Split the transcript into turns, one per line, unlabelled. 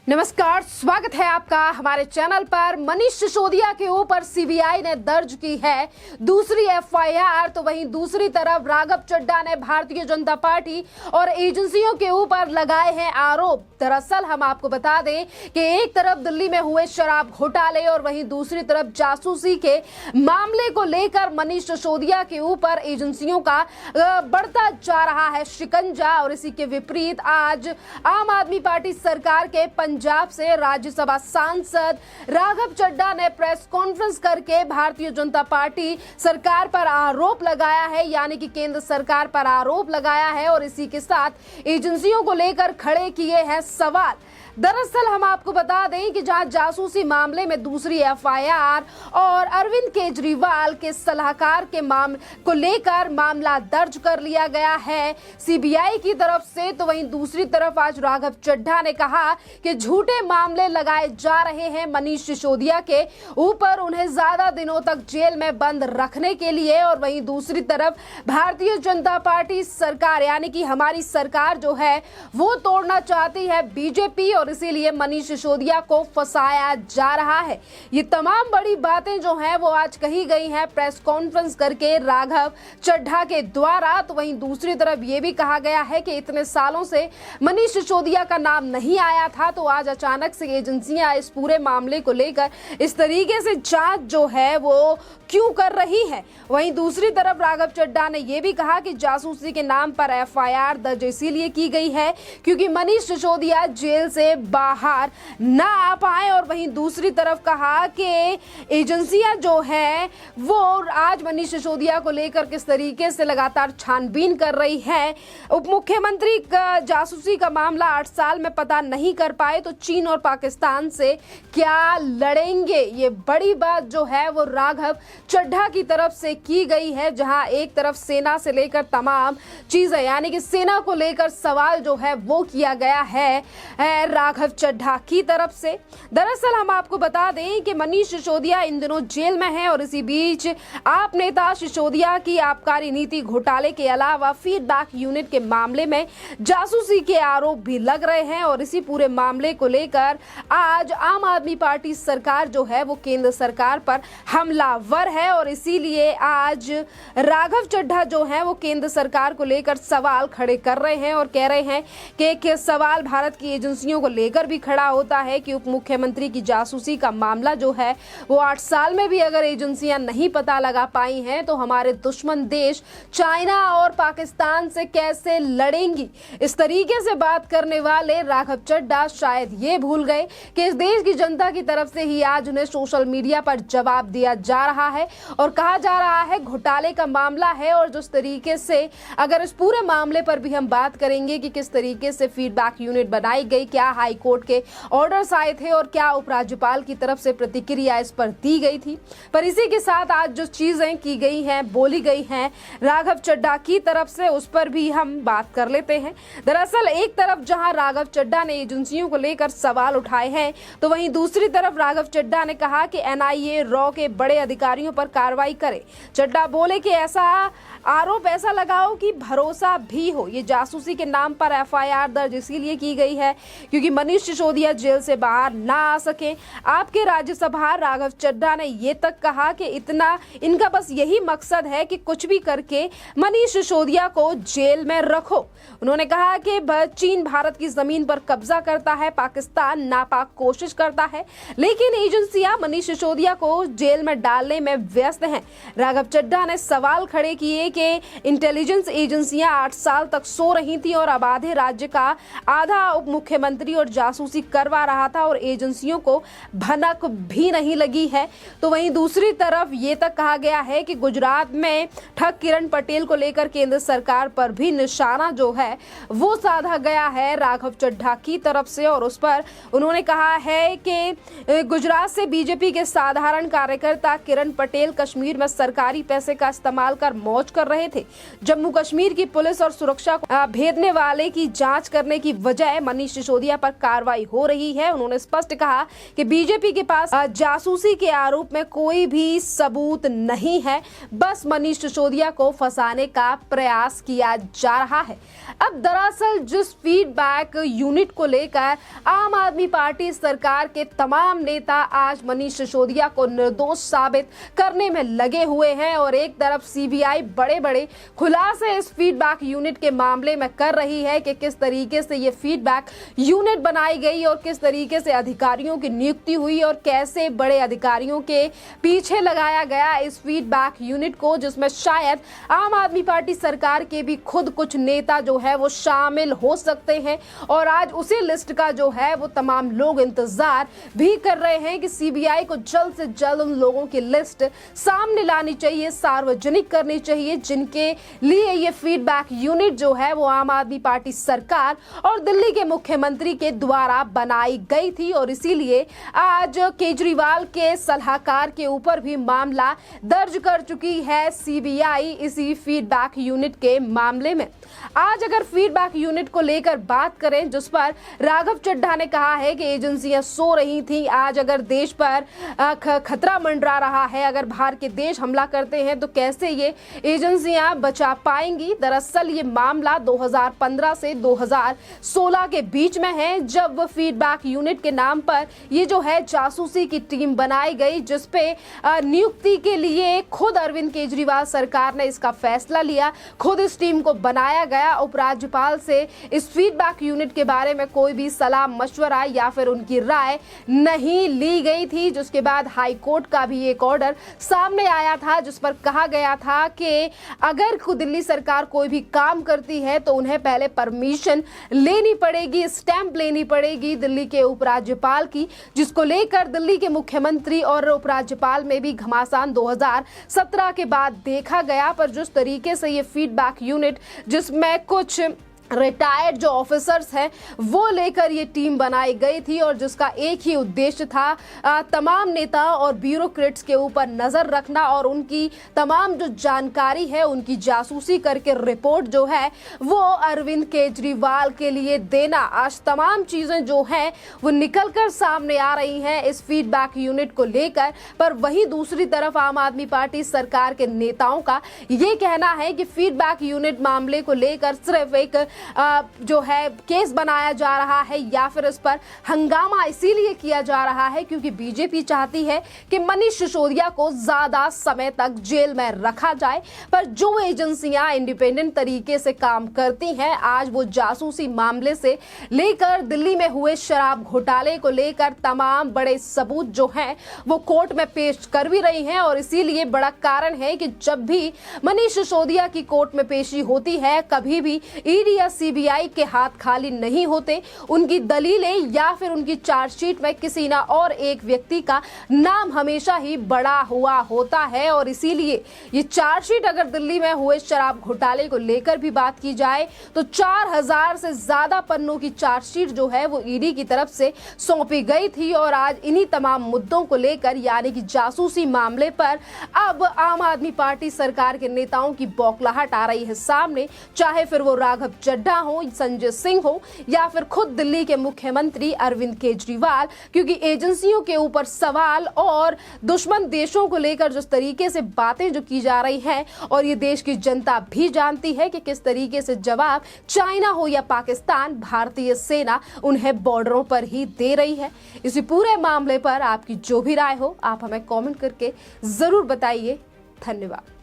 नमस्कार, स्वागत है आपका हमारे चैनल पर। मनीष सिसोदिया के ऊपर सीबीआई ने दर्ज की है दूसरी एफआईआर, तो वहीं दूसरी तरफ राघव चड्ढा ने भारतीय जनता पार्टी और एजेंसियों के ऊपर लगाए हैं आरोप। दरअसल हम आपको बता दें कि एक तरफ दिल्ली में हुए शराब घोटाले और वहीं दूसरी तरफ जासूसी के मामले को लेकर मनीष सिसोदिया के ऊपर एजेंसियों का बढ़ता जा रहा है शिकंजा। और इसी के विपरीत आज आम आदमी पार्टी सरकार के पंजाब से राज्यसभा सांसद राघव चड्ढा ने प्रेस कॉन्फ्रेंस करके भारतीय जनता पार्टी सरकार पर आरोप लगाया है, यानी कि केंद्र सरकार पर आरोप लगाया है और इसी के साथ एजेंसियों को लेकर खड़े किए हैं सवाल। दरअसल हम आपको बता दें कि जहां जासूसी मामले में दूसरी एफआईआर और अरविंद केजरीवाल के सलाहकार के मामले को लेकर मामला दर्ज कर लिया गया है सीबीआई की तरफ से, तो वहीं दूसरी तरफ आज राघव चड्ढा ने कहा कि झूठे मामले लगाए जा रहे हैं मनीष सिसोदिया के ऊपर, उन्हें ज्यादा दिनों तक जेल में बंद रखने के लिए। और वहीं दूसरी तरफ भारतीय जनता पार्टी सरकार यानी कि हमारी सरकार जो है वो तोड़ना चाहती है बीजेपी और इसीलिए मनीष सिसोदिया को फंसाया जा रहा है। ये तमाम बड़ी बातें जो हैं वो आज कही गई हैं प्रेस कॉन्फ्रेंस करके राघव चड्ढा के द्वारा। तो वहीं दूसरी तरफ ये भी कहा गया है कि इतने सालों से मनीष सिसोदिया का नाम नहीं आया था, तो आज अचानक से एजेंसियां इस पूरे मामले को लेकर इस तरीके से जांच जो है वो क्यों कर रही है। वहीं दूसरी तरफ राघव चड्ढा ने यह भी कहा कि जासूसी के नाम पर एफआईआर दर्ज इसीलिए की गई है क्योंकि मनीष सिसोदिया जेल से बाहर ना आ पाए। और वहीं दूसरी तरफ कहा कि एजेंसियां जो है वो आज मनीष सिसोदिया को लेकर किस तरीके से लगातार छानबीन कर रही है। उप मुख्यमंत्री का जासूसी का मामला 8 साल में पता नहीं कर पाए तो चीन और पाकिस्तान से क्या लड़ेंगे, ये बड़ी बात जो है वो राघव चड्ढा की तरफ से की गई है। जहां एक तरफ सेना से लेकर तमाम चीजें यानी कि सेना को लेकर सवाल जो है वो किया गया है राघव चड्ढा की तरफ से। दरअसल हम आपको बता दें कि मनीष सिसोदिया इन दिनों जेल में है और इसी बीच आप नेता सिसोदिया की आबकारी नीति घोटाले के अलावा फीडबैक यूनिट के मामले में जासूसी के आरोप भी लग रहे हैं। और इसी पूरे मामले को लेकर आज आम आदमी पार्टी सरकार जो है वो केंद्र सरकार पर हमलावर है और इसीलिए आज राघव चड्ढा जो है वो केंद्र सरकार को लेकर सवाल खड़े कर रहे हैं और कह रहे हैं कि एक सवाल भारत की एजेंसियों को लेकर भी खड़ा होता है कि उप मुख्यमंत्री की जासूसी का मामला जो है वो 8 साल में भी अगर एजेंसियां नहीं पता लगा पाई हैं तो हमारे दुश्मन देश चाइना और पाकिस्तान से कैसे लड़ेंगी। इस तरीके से बात करने वाले राघव चड्ढा शायद ये भूल गए कि इस देश की जनता की तरफ से ही आज उन्हें सोशल मीडिया पर जवाब दिया जा रहा है और कहा जा रहा है घोटाले का मामला है। और जिस तरीके से अगर इस पूरे मामले पर भी हम बात करेंगे कि किस तरीके से फीडबैक यूनिट बनाई गई, क्या हाई कोर्ट के ऑर्डर्स आए थे और क्या उपराज्यपाल की तरफ से प्रतिक्रिया इस पर दी गई थी, पर इसी के साथ आज जो चीजें की गई हैं बोली गई हैं राघव चड्ढा की तरफ से उस पर भी हम बात कर लेते हैं। दरअसल एक तरफ जहां राघव चड्ढा ने एजेंसियों को लेकर सवाल उठाए हैं तो वहीं दूसरी तरफ राघव चड्ढा ने कहा कि एनआईए रॉ के बड़े अधिकारियों पर कार्रवाई करे। चड्ढा बोले कि ऐसा आरोप ऐसा लगाओ कि भरोसा भी हो। ये जासूसी के नाम पर एफआईआर दर्ज इसीलिए की गई है क्योंकि मनीष सिसोदिया जेल से बाहर ना आ सके। आपके राज्यसभा राघव चड्ढा ने ये तक कहा कि इनका बस यही मकसद है कि कुछ भी करके मनीष सिसोदिया को जेल में रखो। उन्होंने कहा कि चीन भारत की जमीन पर कब्जा करता है, पाकिस्तान नापाक कोशिश करता है, लेकिन एजेंसियां मनीष सिसोदिया को जेल में डालने में व्यस्त हैं। राघव चड्ढा ने सवाल खड़े किए कि इंटेलिजेंस एजेंसियां 8 साल तक सो रही थी और अब आधे राज्य का आधा उप मुख्यमंत्री और जासूसी करवा रहा था और एजेंसियों को भनक भी नहीं लगी है। तो वहीं दूसरी तरफ ये तक कहा गया है कि गुजरात में ठग किरण पटेल को लेकर केंद्र सरकार पर भी निशाना जो है वो साधा गया है राघव चड्ढा की तरफ से। और उस पर उन्होंने कहा है कि गुजरात से बीजेपी के साधारण कार्यकर्ता किरण पटेल कश्मीर में सरकारी पैसे का इस्तेमाल कर मौज कर रहे थे। जम्मू कश्मीर की पुलिस और सुरक्षा को भेदने वाले की जांच करने की बजाय मनीष सिसोदिया पर पर कार्रवाई हो रही है। उन्होंने स्पष्ट कहा कि बीजेपी के पास जासूसी के आरोप में कोई भी सबूत नहीं है, बस मनीष सिसोदिया को फंसाने का प्रयास किया जा रहा है। अब दरअसल जिस फीडबैक यूनिट को लेकर आम आदमी पार्टी सरकार के तमाम नेता आज मनीष सिसोदिया को निर्दोष साबित करने में लगे हुए हैं और एक तरफ सीबीआई बड़े बड़े खुलासे इस फीडबैक यूनिट के मामले में कर रही है कि किस तरीके से ये फीडबैक यूनिट बनाई गई और किस तरीके से अधिकारियों की नियुक्ति हुई और कैसे बड़े अधिकारियों के पीछे लगाया गया इस फीडबैक यूनिट को, जिसमें शायद आम आदमी पार्टी सरकार के भी खुद कुछ नेता जो है वो शामिल हो सकते हैं। और आज उसी लिस्ट का जो है वो तमाम लोग इंतजार भी कर रहे हैं कि सीबीआई को जल्द से जल्द उन लोगों की लिस्ट सामने लानी चाहिए, सार्वजनिक करनी चाहिए, जिनके लिए ये फीडबैक यूनिट जो है वो आम आदमी पार्टी सरकार और दिल्ली के मुख्यमंत्री के द्वारा बनाई गई थी। और इसीलिए आज केजरीवाल के सलाहकार के ऊपर भी मामला दर्ज कर चुकी है सीबीआई इसी फीडबैक यूनिट के मामले में। आज अगर फीडबैक यूनिट को लेकर बात करें, जिस पर राघव चड्ढा ने कहा है कि एजेंसियां सो रही थी, आज अगर देश पर खतरा मंडरा रहा है, अगर बाहर के देश हमला करते हैं तो कैसे ये एजेंसियां बचा पाएंगी। दरअसल ये मामला 2015 से 2016 के बीच में है, जब फीडबैक यूनिट के नाम पर ये जो है जासूसी की टीम बनाई गई, जिसपे नियुक्ति के लिए खुद अरविंद केजरीवाल सरकार ने इसका फैसला लिया, खुद इस टीम को बनाया गया। उपराज्यपाल से इस फीडबैक यूनिट के बारे में कोई भी सलाह मशवरा या फिर उनकी राय नहीं ली गई थी, जिसके बाद हाई कोर्ट का भी एक ऑर्डर सामने आया था, जिस पर कहा गया था कि अगर दिल्ली सरकार कोई भी काम करती है तो उन्हें पहले परमिशन लेनी पड़ेगी, स्टैंप लेनी पड़ेगी दिल्ली के उपराज्यपाल की, जिसको लेकर दिल्ली के मुख्यमंत्री और उपराज्यपाल में भी घमासान 2017 के बाद देखा गया। पर जिस तरीके से ये फीडबैक यूनिट, जिसमें कुछ रिटायर्ड जो ऑफिसर्स हैं वो लेकर ये टीम बनाई गई थी और जिसका एक ही उद्देश्य था तमाम नेता और ब्यूरोक्रेट्स के ऊपर नजर रखना और उनकी तमाम जो जानकारी है उनकी जासूसी करके रिपोर्ट जो है वो अरविंद केजरीवाल के लिए देना। आज तमाम चीजें जो हैं वो निकलकर सामने आ रही हैं इस फीडबैक यूनिट को लेकर। पर वहीं दूसरी तरफ आम आदमी पार्टी सरकार के नेताओं का ये कहना है कि फीडबैक यूनिट मामले को लेकर सिर्फ एक जो है केस बनाया जा रहा है या फिर इस पर हंगामा इसीलिए किया जा रहा है क्योंकि बीजेपी चाहती है कि मनीष सिसोदिया को ज्यादा समय तक जेल में रखा जाए। पर जो एजेंसियां इंडिपेंडेंट तरीके से काम करती हैं, आज वो जासूसी मामले से लेकर दिल्ली में हुए शराब घोटाले को लेकर तमाम बड़े सबूत जो हैं वो कोर्ट में पेश कर भी रही हैं। और इसीलिए बड़ा कारण है कि जब भी मनीष सिसोदिया की कोर्ट में पेशी होती है, कभी भी ईडी या सीबीआई के हाथ खाली नहीं होते। उनकी दलीलें या फिर उनकी चार्जशीट में किसी ना और एक व्यक्ति का नाम हमेशा ही बड़ा हुआ होता है। और इसीलिए ये चार्जशीट अगर दिल्ली में हुए शराब घोटाले को लेकर भी बात की जाए तो 4000 से ज्यादा पन्नों की चार्जशीट जो है वो ईडी की तरफ से सौंपी गई थी। और आज इन्हीं तमाम मुद्दों को लेकर यानी कि जासूसी मामले पर अब आम आदमी पार्टी सरकार के नेताओं की बौखलाहट आ रही है सामने, चाहे फिर वो राघव चड्ढा हो, संजय सिंह हो या फिर खुद दिल्ली के मुख्यमंत्री अरविंद केजरीवाल, क्योंकि एजेंसियों के ऊपर सवाल और दुश्मन देशों को लेकर जिस तरीके से बातें जो की जा रही हैं और ये देश की जनता भी जानती है कि किस तरीके से जवाब चाइना हो या पाकिस्तान, भारतीय सेना उन्हें बॉर्डरों पर ही दे रही है। इसी पूरे मामले पर आपकी जो भी राय हो आप हमें कमेंट करके जरूर बताइए। धन्यवाद।